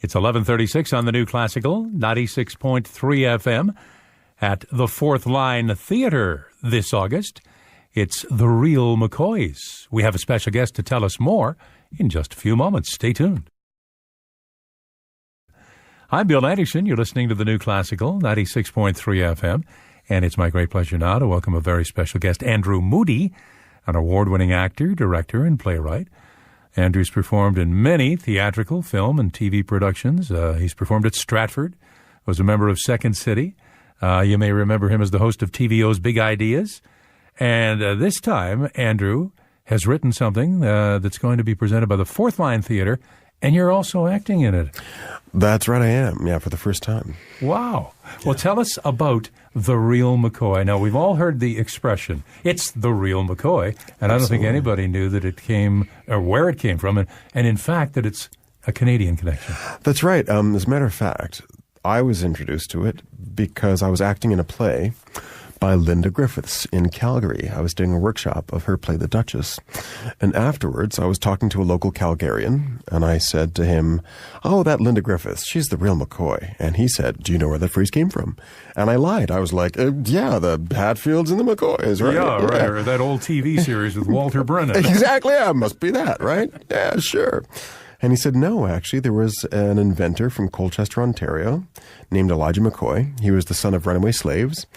It's 11:36 on the New Classical, 96.3 FM at the Fourth Line Theater this August. It's The Real McCoys. We have a special guest to tell us more in just a few moments. Stay tuned. I'm Bill Anderson. You're listening to the New Classical, 96.3 FM. And it's my great pleasure now to welcome a very special guest, Andrew Moodie, an award-winning actor, director, and playwright. Andrew's performed in many theatrical, film, and TV productions. He's performed at Stratford, was a member of Second City. You may remember him as the host of TVO's Big Ideas. And this time, Andrew has written something that's going to be presented by the Fourth Line Theater, and you're also acting in it. That's right, I am. Yeah, for the first time. Wow. Well, tell us about The Real McCoy. Now, we've all heard the expression, it's The Real McCoy, and I don't think anybody knew that it came, or where it came from, and in fact, that it's a Canadian connection. That's right. As a matter of fact, I was introduced to it because I was acting in a play by Linda Griffiths in Calgary. I was doing a workshop of her play, The Duchess. And afterwards, I was talking to a local Calgarian, and I said to him, "Oh, that Linda Griffiths, she's the real McCoy." And he said, "Do you know where that phrase came from?" And I lied. I was like, "Yeah, the Hatfields and the McCoys, right?" Yeah, right. Or that old TV series with Walter Brennan. Exactly. Yeah, must be that, right? Yeah, sure. And he said, no, actually, there was an inventor from Colchester, Ontario, named Elijah McCoy. He was the son of runaway slaves.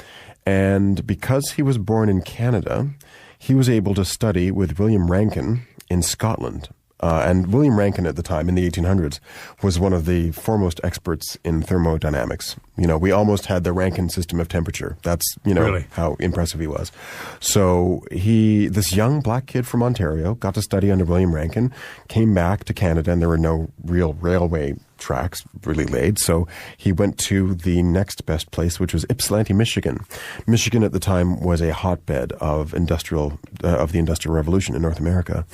And because he was born in Canada, he was able to study with William Rankine in Scotland. And William Rankine at the time, in the 1800s, was one of the foremost experts in thermodynamics. You know, we almost had the Rankine system of temperature. That's, Really? how impressive he was. So this young black kid from Ontario, got to study under William Rankine, came back to Canada, and there were no real railway tracks really laid. So he went to the next best place, which was Ypsilanti, Michigan. Michigan at the time was a hotbed of the Industrial Revolution in North America.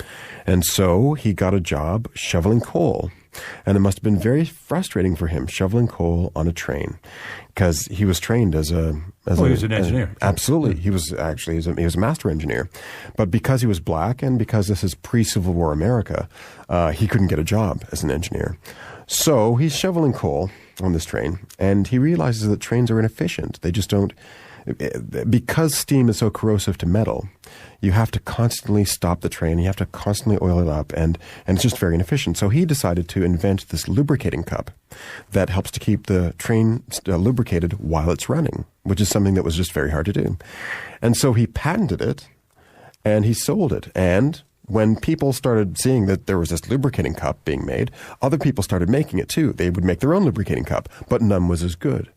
And so he got a job shoveling coal. And it must have been very frustrating for him shoveling coal on a train, because he was trained as he was an engineer. Absolutely. He was actually, he was a master engineer. But because he was black and because this is pre-Civil War America, he couldn't get a job as an engineer. So he's shoveling coal on this train, and he realizes that trains are inefficient. They just don't, because steam is so corrosive to metal, you have to constantly stop the train, you have to constantly oil it up, and it's just very inefficient. So he decided to invent this lubricating cup that helps to keep the train lubricated while it's running, which is something that was just very hard to do. And so he patented it, and he sold it, and when people started seeing that there was this lubricating cup being made, other people started making it too. They would make their own lubricating cup, but none was as good.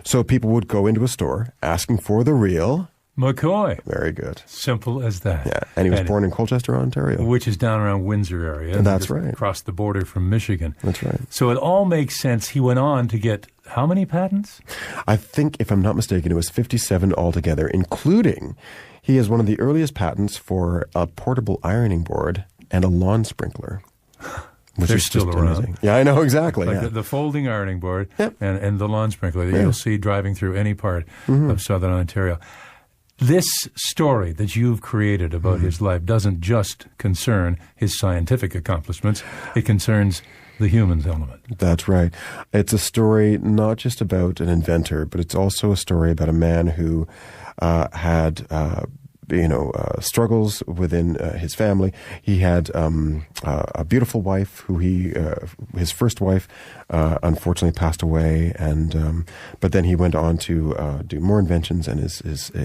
So people would go into a store asking for the real McCoy. Very good. Simple as that. Yeah, and he was born in Colchester, Ontario. Which is down around Windsor area. That's right. Across the border from Michigan. That's right. So it all makes sense. He went on to get how many patents? I think, if I'm not mistaken, it was 57 altogether, including he has one of the earliest patents for a portable ironing board and a lawn sprinkler. Which They're is still just around. amazing. Yeah, I know, exactly. Like the folding ironing board Yep. and the lawn sprinkler that you'll see driving through any part of Southern Ontario. This story that you've created about his life doesn't just concern his scientific accomplishments. It concerns the humans element. That's right. It's a story not just about an inventor, but it's also a story about a man who had struggles within his family. He had a beautiful wife who his first wife, unfortunately passed away, and but then he went on to do more inventions, and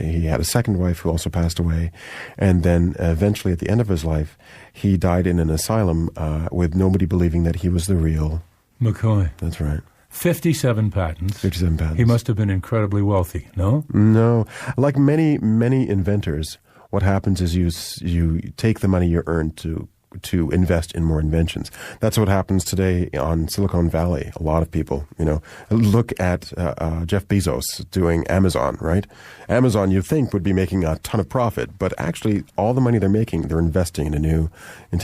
he had a second wife who also passed away, and then eventually at the end of his life, he died in an asylum with nobody believing that he was the real McCoy. That's right. 57 patents. 57 patents. He must have been incredibly wealthy, no? No. Like many inventors, what happens is you take the money you earn to invest in more inventions. That's what happens today on Silicon Valley. A lot of people, look at Jeff Bezos doing Amazon, right? Amazon, you think, would be making a ton of profit, but actually all the money they're making, they're investing into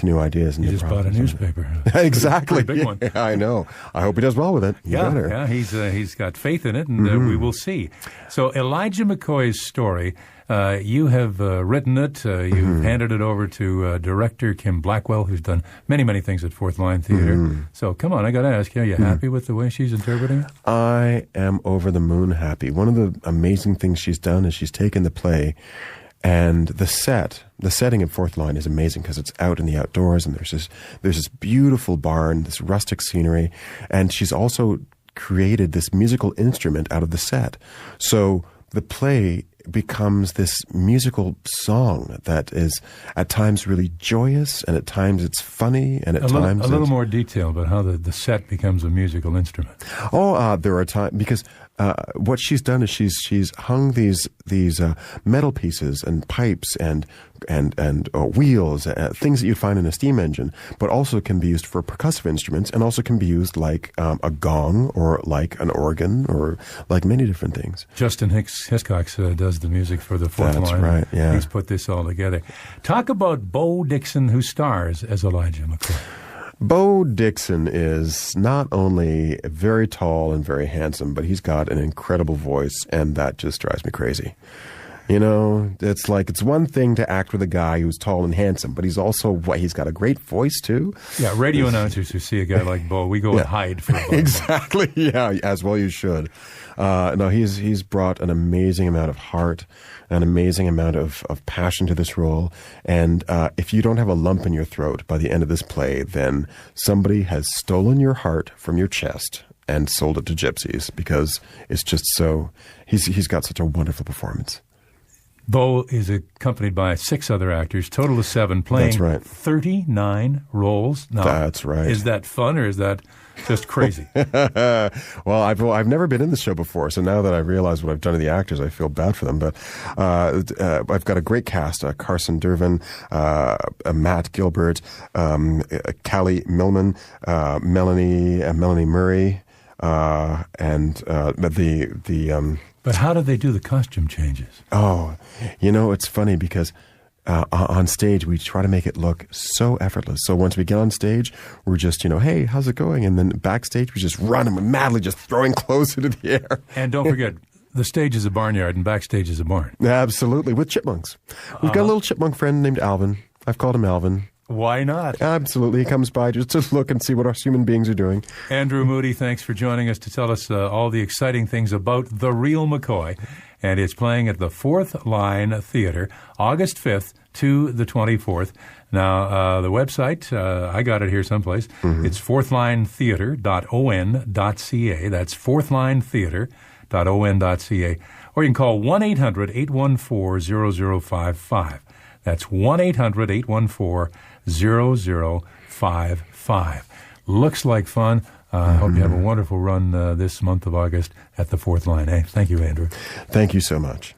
new ideas. And You new just bought a newspaper. Exactly. Pretty big one. Yeah, I know. I hope he does well with it. Yeah, he's got faith in it, and we will see. So Elijah McCoy's story, You have written it. You've handed it over to director Kim Blackwell, who's done many, many things at Fourth Line Theater. So come on, I got to ask you, are you happy with the way she's interpreting it? I am over the moon happy. One of the amazing things she's done is she's taken the play, and the setting at Fourth Line is amazing because it's out in the outdoors, and there's this beautiful barn, this rustic scenery, and she's also created this musical instrument out of the set. So the play becomes this musical song that is at times really joyous, and at times it's funny, and at times a little more detail about how the set becomes a musical instrument. There are times because what she's done is she's hung these metal pieces and pipes and wheels, things that you'd find in a steam engine, but also can be used for percussive instruments, and also can be used like a gong or like an organ or like many different things. Justin Hiscox does the music for the Fourth Line. That's right, yeah. He's put this all together. Talk about Bo Dixon, who stars as Elijah McCoy. Bo Dixon is not only very tall and very handsome, but he's got an incredible voice, and that just drives me crazy. You know, it's like, it's one thing to act with a guy who's tall and handsome, but he's got a great voice too. Yeah, radio announcers who see a guy like Bo, we go and hide for a while. Exactly, yeah, as well you should. No, he's brought an amazing amount of heart, an amazing amount of passion to this role. And if you don't have a lump in your throat by the end of this play, then somebody has stolen your heart from your chest and sold it to gypsies, because it's just so, he's got such a wonderful performance. Bo is accompanied by 6 other actors, total of 7, playing That's right. 39 roles. Now, That's right. Is that fun, or is that just crazy? Well, I've never been in the show before, so now that I realize what I've done to the actors, I feel bad for them. But I've got a great cast: Carson Dervin, Matt Gilbert, Callie Millman, Melanie Murray, and the. But how do they do the costume changes? Oh, it's funny because on stage we try to make it look so effortless. So once we get on stage, we're just, hey, how's it going? And then backstage we just run and we're madly just throwing clothes into the air. And don't forget, the stage is a barnyard and backstage is a barn. Absolutely, with chipmunks. We've got a little chipmunk friend named Alvin. I've called him Alvin. Why not? Absolutely. He comes by just to look and see what our human beings are doing. Andrew Moodie, thanks for joining us to tell us all the exciting things about The Real McCoy. And it's playing at the Fourth Line Theater, August 5th to the 24th. Now, the website, I got it here someplace. It's fourthlinetheater.on.ca. That's fourthlinetheater.on.ca. Or you can call 1-800-814-0055. That's 1-800-814-0055. Looks like fun. I hope you have a wonderful run this month of August at the Fourth Line. Thank you, Andrew. Thank you so much.